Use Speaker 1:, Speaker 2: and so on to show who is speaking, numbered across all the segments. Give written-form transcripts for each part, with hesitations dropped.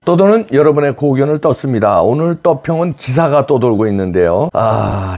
Speaker 1: 떠도는 여러분의 고견을 떴습니다. 오늘 떠평은 기사가 떠돌고 있는데요.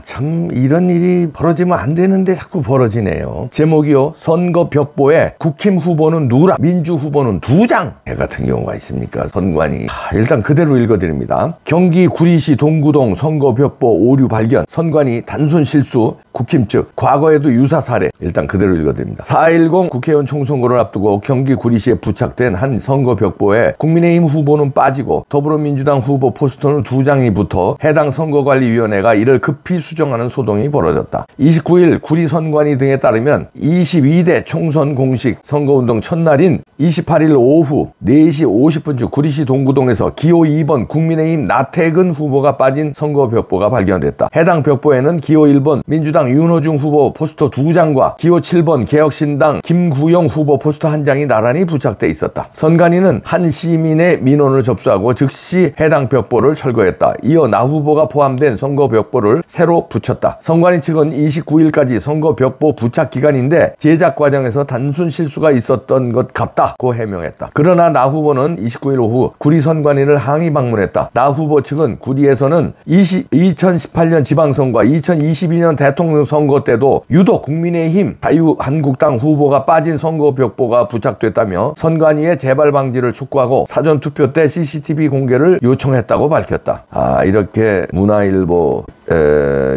Speaker 1: 참 이런 일이 벌어지면 안 되는데 자꾸 벌어지네요. 제목이요. 선거 벽보에 국힘 후보는 누구라, 민주 후보는 2장 같은 경우가 있습니까? 선관위. 일단 그대로 읽어드립니다. 경기 구리시 동구동 선거 벽보 오류 발견. 선관위 단순 실수. 국힘 측 과거에도 유사 사례. 일단 그대로 읽어드립니다. 4.10 국회의원 총선거를 앞두고 경기 구리시에 부착된 한 선거 벽보에 국민의힘 후보는 빠지고 더불어민주당 후보 포스터는 2장이 붙어 해당 선거관리위원회가 이를 급히 수정하는 소동이 벌어졌다. 29일 구리 선관위 등에 따르면 22대 총선 공식 선거운동 첫날인 28일 오후 4시 50분쯤 구리시 동구동에서 기호 2번 국민의힘 나태근 후보가 빠진 선거 벽보가 발견됐다. 해당 벽보에는 기호 1번 민주당 윤호중 후보 포스터 2장과 기호 7번 개혁신당 김구영 후보 포스터 1장이 나란히 부착돼 있었다. 선관위는 한 시민의 민원을 접수하고 즉시 해당 벽보를 철거했다. 이어 나 후보가 포함된 선거 벽보를 새로 붙였다. 선관위 측은 29일까지 선거 벽보 부착 기간인데 제작 과정에서 단순 실수가 있었던 것 같다고 해명했다. 그러나 나 후보는 29일 오후 구리 선관위를 항의 방문했다. 나 후보 측은 구리에서는 2018년 지방선거와 2022년 대통령 선거 때도 유독 국민의힘 자유한국당 후보가 빠진 선거 벽보가 부착됐다며 선관위의 재발 방지를 촉구하고 사전투표 때 CCTV 공개를 요청했다고 밝혔다. 이렇게 문화일보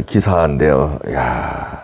Speaker 1: 기사인데요.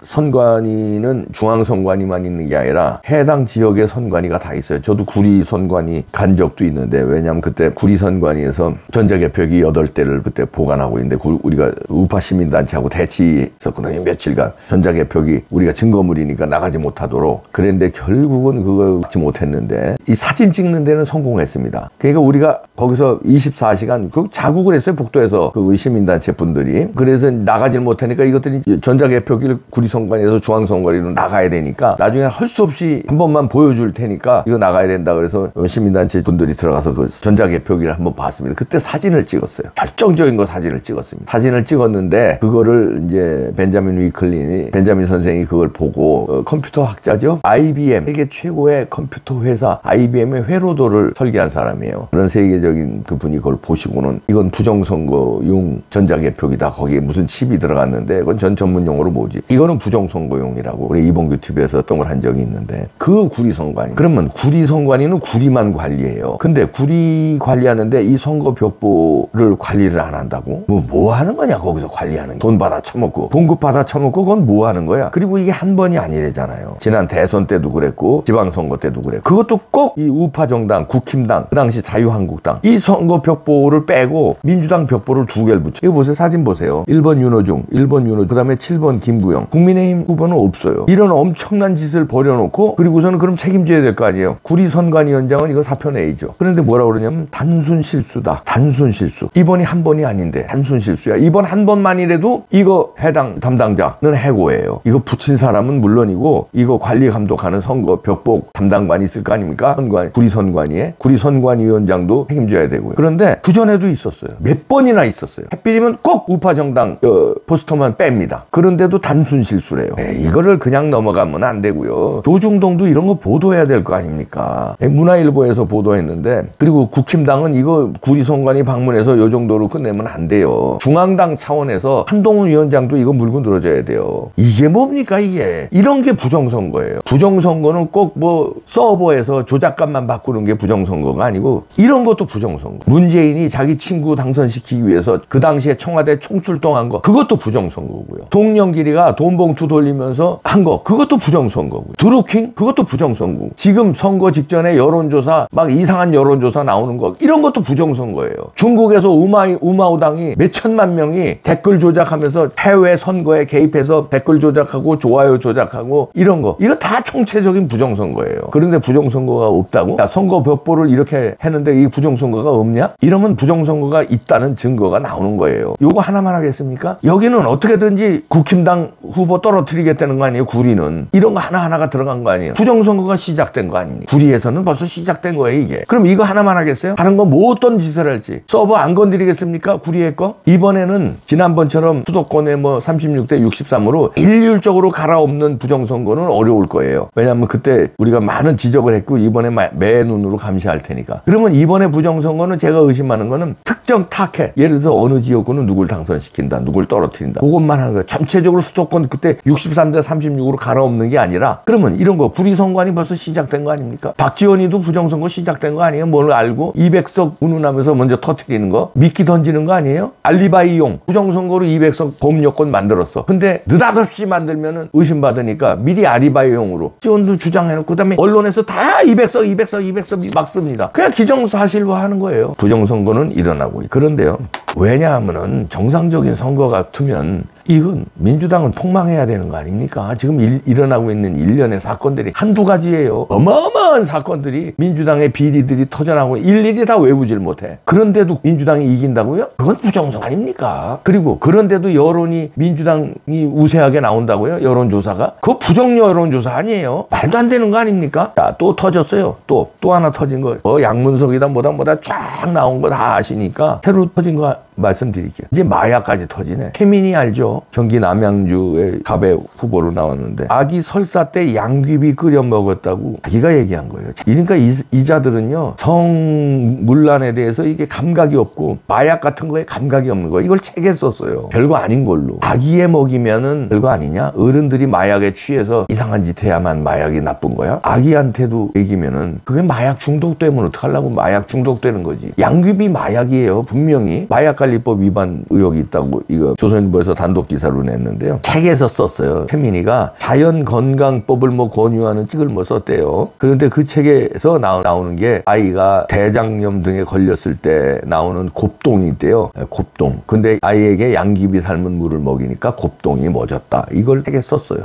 Speaker 1: 선관위는 중앙선관위만 있는 게 아니라 해당 지역의 선관위가 다 있어요. 저도 구리 선관위 간 적도 있는데, 왜냐하면 그때 구리 선관위에서 전자개표기 8대를 그때 보관하고 있는데, 우리가 우파 시민단체하고 대치했었거든요. 며칠간 전자개표기 우리가 증거물이니까 나가지 못하도록 그랬는데, 결국은 그거 받지 못했는데 이 사진 찍는 데는 성공했습니다. 그러니까 우리가 거기서 24시간 자국을 했어요. 복도에서 그 시민단체 분들이. 그래서 나가질 못하니까 이것들이 전자개표기를 구리선관위에서 중앙선관위로 나가야 되니까 나중에 할 수 없이 한 번만 보여줄 테니까 이거 나가야 된다 그래서 시민단체 분들이 들어가서 그 전자개표기를 한번 봤습니다. 그때 사진을 찍었어요. 결정적인 거 사진을 찍었습니다. 사진을 찍었는데 그거를 이제 벤자민 선생이 그걸 보고 컴퓨터 학자죠. IBM 세계 최고의 컴퓨터 회사 IBM의 회로도를 설계한 사람이에요. 그런 세계적인 그분이 그걸 보시고는 이건 부정선거용 전자개표기다. 거기에 무슨 칩이 들어갔는데 그건 전 전문용어로 뭐지? 이거는 부정선거용이라고 우리 이봉규 TV에서 어떤 걸 한 적이 있는데, 그 구리 선관위. 그러면 구리 선관위는 구리만 관리해요. 근데 구리 관리하는데 이 선거 벽보를 관리를 안 한다고? 뭐 하는 거냐 거기서 관리하는 게. 돈 받아 처먹고 봉급 받아 처먹고 그건 뭐 하는 거야? 그리고 이게 한 번이 아니래잖아요. 지난 대선 때도 그랬고 지방선거 때도 그랬고, 그것도 꼭 이 우파 정당 국힘당 그 당시 자유한국당 이 선거 벽보를 빼고 민주당 벽보를 2개를 붙여. 이거 보세요. 사진 보세요. 1번 윤호중, 1번 윤호중, 그 다음에 7번 김구영. 국민의힘 후보는 없어요. 이런 엄청난 짓을 벌여놓고, 그리고서는 그럼 책임져야 될 거 아니에요. 구리 선관위원장은 이거 사표 내야죠. 그런데 뭐라고 그러냐면 단순 실수다. 단순 실수. 이번이 한 번이 아닌데 단순 실수야. 이번 한 번만이라도 이거 해당 담당자는 해고예요. 이거 붙인 사람은 물론이고 이거 관리 감독하는 선거 벽보 담당관이 있을 거 아닙니까? 구리 선관위에. 구리 선관위원장도 책임져야 되고요. 그런데 그전에도 있었어요. 몇 번이나 있었어요. 하필이면 꼭 우파 정당 포스터만 뺍니다. 그런데도 단순 실수래요. 이거를 그냥 넘어가면 안 되고요. 조중동도 이런 거 보도해야 될 거 아닙니까? 문화일보에서 보도했는데, 그리고 국힘당은 이거 구리 선관위 방문해서 이 정도로 끝내면 안 돼요. 중앙당 차원에서 한동훈 위원장도 이거 물고 늘어져야 돼요. 이게 뭡니까 이게? 이런 게 부정선거예요. 부정선거는 꼭 뭐 서버에서 조작값만 바꾸는 게 부정선거가 아니고 이런 것도 부정선거. 문재인이 자기 친구 당선시키기 위해서 그 당시에 청와대 총출동한 거, 그것도 부정선거고요. 송영길이가 돈봉투 돌리면서 한 거, 그것도 부정선거고요. 드루킹, 그것도 부정선거고. 지금 선거 직전에 여론조사 막 이상한 여론조사 나오는 거, 이런 것도 부정선거예요. 중국에서 우마오당이 몇 천만 명이 댓글 조작하면서 해외 선거에 개입해서 댓글 조작하고 좋아요 조작하고 이런 거, 이거 다 총체적인 부정선거예요. 그런데 부정선거가 없다고? 야, 선거 벽보를 이렇게 했는데 이 부정선거가 없냐? 이러면 부정선거가 있다는 증거가 나오는 거예요. 요거 하나만 하겠습니까? 아닙니까? 여기는 어떻게든지 국힘당 후보 떨어뜨리겠다는 거 아니에요? 구리는. 이런 거 하나하나가 들어간 거 아니에요? 부정선거가 시작된 거 아닙니까? 구리에서는 벌써 시작된 거예요, 이게. 그럼 이거 하나만 하겠어요? 다른 거 뭐 어떤 짓을 할지. 서버 안 건드리겠습니까? 구리의 거? 이번에는 지난번처럼 수도권에 뭐 36대 63으로 일률적으로 갈아엎는 부정선거는 어려울 거예요. 왜냐하면 그때 우리가 많은 지적을 했고 이번에 매 눈으로 감시할 테니까. 그러면 이번에 부정선거는 제가 의심하는 거는 특정 타켓. 예를 들어서 어느 지역구는 누굴 당선시킨다, 누굴 떨어뜨린다. 그것만 하는 거예요. 전체적으로 수도권 그때 63대 36으로 갈아엎는 게 아니라 그러면 이런 거 구리선관이 벌써 시작된 거 아닙니까? 박지원이도 부정선거 시작된 거 아니에요? 뭘 알고 200석 운운하면서 먼저 터뜨리는 거? 미끼 던지는 거 아니에요? 알리바이용 부정선거로 200석 범 여권 만들었어. 근데 느닷없이 만들면은 의심받으니까 미리 알리바이용으로 지원도 주장해놓고 그다음에 언론에서 다 200석 막 씁니다. 그냥 기정사실화하는 거예요. 부정선거는 일어나고. 그런데요. 왜냐하면은 정상적인 선거 같으면 이건 민주당은 폭망해야 되는 거 아닙니까? 지금 일어나고 있는 일련의 사건들이 한두 가지예요. 어마어마한 사건들이 민주당의 비리들이 터져나오고 일일이 다 외우질 못해. 그런데도 민주당이 이긴다고요? 그건 부정선 아닙니까? 그리고 그런데도 여론이 민주당이 우세하게 나온다고요? 여론조사가? 그거 부정 여론조사 아니에요? 말도 안 되는 거 아닙니까? 자, 또 터졌어요. 또 하나 터진 거. 양문석이다 뭐다 쫙 나온 거 다 아시니까 새로 터진 거 말씀드릴게요. 이제 마약까지 터지네. 태민이 알죠? 경기 남양주의 갑의 후보로 나왔는데 아기 설사 때 양귀비 끓여 먹었다고 자기가 얘기한 거예요. 그러니까 이자들은요 성문란에 대해서 이게 감각이 없고 마약 같은 거에 감각이 없는 거예요. 이걸 책에 썼어요. 별거 아닌 걸로. 아기에 먹이면은 별거 아니냐? 어른들이 마약에 취해서 이상한 짓 해야만 마약이 나쁜 거야? 아기한테도 먹이면은 그게 마약 중독되면 어떡하려고? 마약 중독되는 거지. 양귀비 마약이에요. 분명히 마약관리법 위반 의혹이 있다고 이거 조선일보에서 단독 기사로 냈는데요. 책에서 썼어요. 태민이가 자연건강법을 뭐 권유하는 책을 뭐 썼대요. 그런데 그 책에서 나오는 게 아이가 대장염 등에 걸렸을 때 나오는 곱동이 있대요. 곱동. 근데 아이에게 양귀비 삶은 물을 먹이니까 곱동이 멎었다. 이걸 책에 썼어요.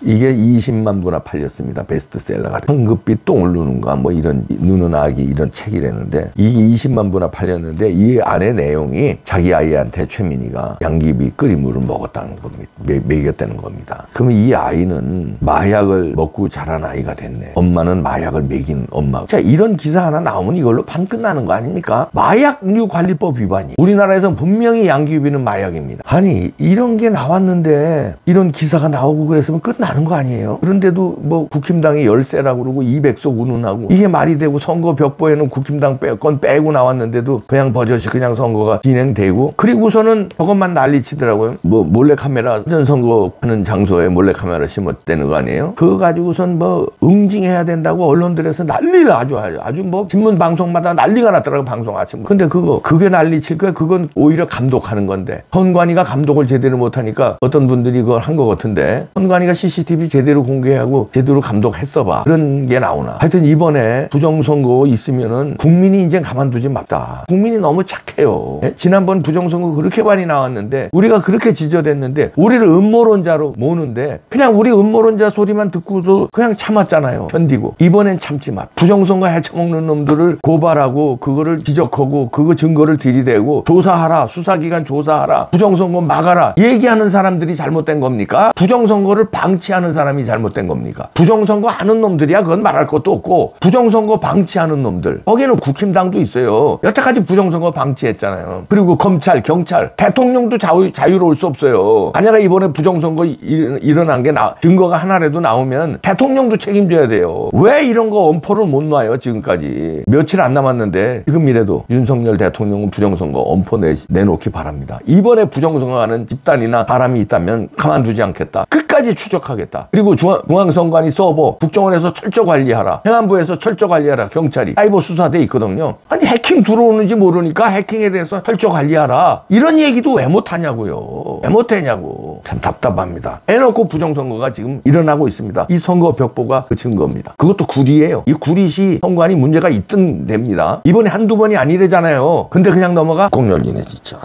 Speaker 1: 이게 20만 부나 팔렸습니다. 베스트셀러가. 황급빛 똥을 누는가 뭐 이런 누는 아기 이런 책이라는데 이게 20만 부나 팔렸는데 이 안에 내용이 자기 아이한테 최민희가 양귀비 끓인 물을 먹었다는 겁니다. 먹였다는 겁니다. 그러면 이 아이는 마약을 먹고 자란 아이가 됐네. 엄마는 마약을 먹인 엄마. 자, 이런 기사 하나 나오면 이걸로 판 끝나는 거 아닙니까? 마약류 관리법 위반이. 우리나라에서 분명히 양귀비는 마약입니다. 아니 이런 게 나왔는데 이런 기사가 나오고 그랬으면 끝나는 거 아니에요? 그런데도 뭐 국힘당이 열세라고 그러고 200석 운운하고 이게 말이 되고 선거 벽보에는 국힘당 건 빼고 나왔는데도 그냥 버젓이 그냥 선거가 진행되고 그리고서는 저것만 난리치더라고요. 뭐 몰래카메라 선거 하는 장소에 몰래카메라 심었다는 거 아니에요? 그거 가지고선 뭐 응징해야 된다고 언론들에서 난리를 아주 뭐 신문 방송마다 난리가 났더라고. 방송 아침. 근데 그게 난리칠 거야. 그건 오히려 감독하는 건데 선관위가 감독을 제대로 못하니까 어떤 분들이 그걸 한 것 같은데 선관위가 CCTV 제대로 공개하고 제대로 감독했어 봐. 그런 게 나오나. 하여튼 이번에 부정선거 있으면은 국민이 이제 가만두지 맙다. 국민이 너무 착해요. 지난번 부정선거 그렇게 많이 나왔는데 우리가 그렇게 지저댔는데 우리를 음모론자로 모는데 그냥 우리 음모론자 소리만 듣고도 그냥 참았잖아요. 견디고. 이번엔 참지 마. 부정선거 헤쳐먹는 놈들을 고발하고 그거를 지적하고 그거 증거를 들이대고 조사하라. 수사기관 조사하라. 부정선거 막아라. 얘기하는 사람들이 잘못된 겁니까? 부정선거를 방치하는 사람이 잘못된 겁니까? 부정선거 하는 놈들이야 그건 말할 것도 없고 부정선거 방치하는 놈들. 거기는 국힘당도 있어요. 여태까지 부정선거 방치했잖아요. 그리고 검찰, 경찰, 대통령도 자유로울 수 없어요. 만약에 이번에 부정선거 일어난 게 증거가 하나라도 나오면 대통령도 책임져야 돼요. 왜 이런 거 엄포를 못 놔요 지금까지. 며칠 안 남았는데 지금이라도 윤석열 대통령은 부정선거 엄포 내놓기 바랍니다. 이번에 부정선거 하는 집단이나 사람이 있다면 가만두지 않겠다. 끝까지 추적하겠다. 그리고 중앙선관위 서버 국정원에서 철저 관리하라. 행안부에서 철저 관리하라. 경찰이 사이버 수사대 있거든요. 아니 해킹 들어오는지 모르니까 해킹에 대해서 철저 관리하라. 이런 얘기도 왜 못하냐고요. 왜 못하냐고. 참 답답합니다. 해놓고 부정선거가 지금 일어나고 있습니다. 이 선거 벽보가 그 증거입니다. 그것도 구리예요. 이 구리시 선관위 문제가 있던 데입니다. 이번에 한두 번이 아니래잖아요. 근데 그냥 넘어가 꼭 열리네 진짜.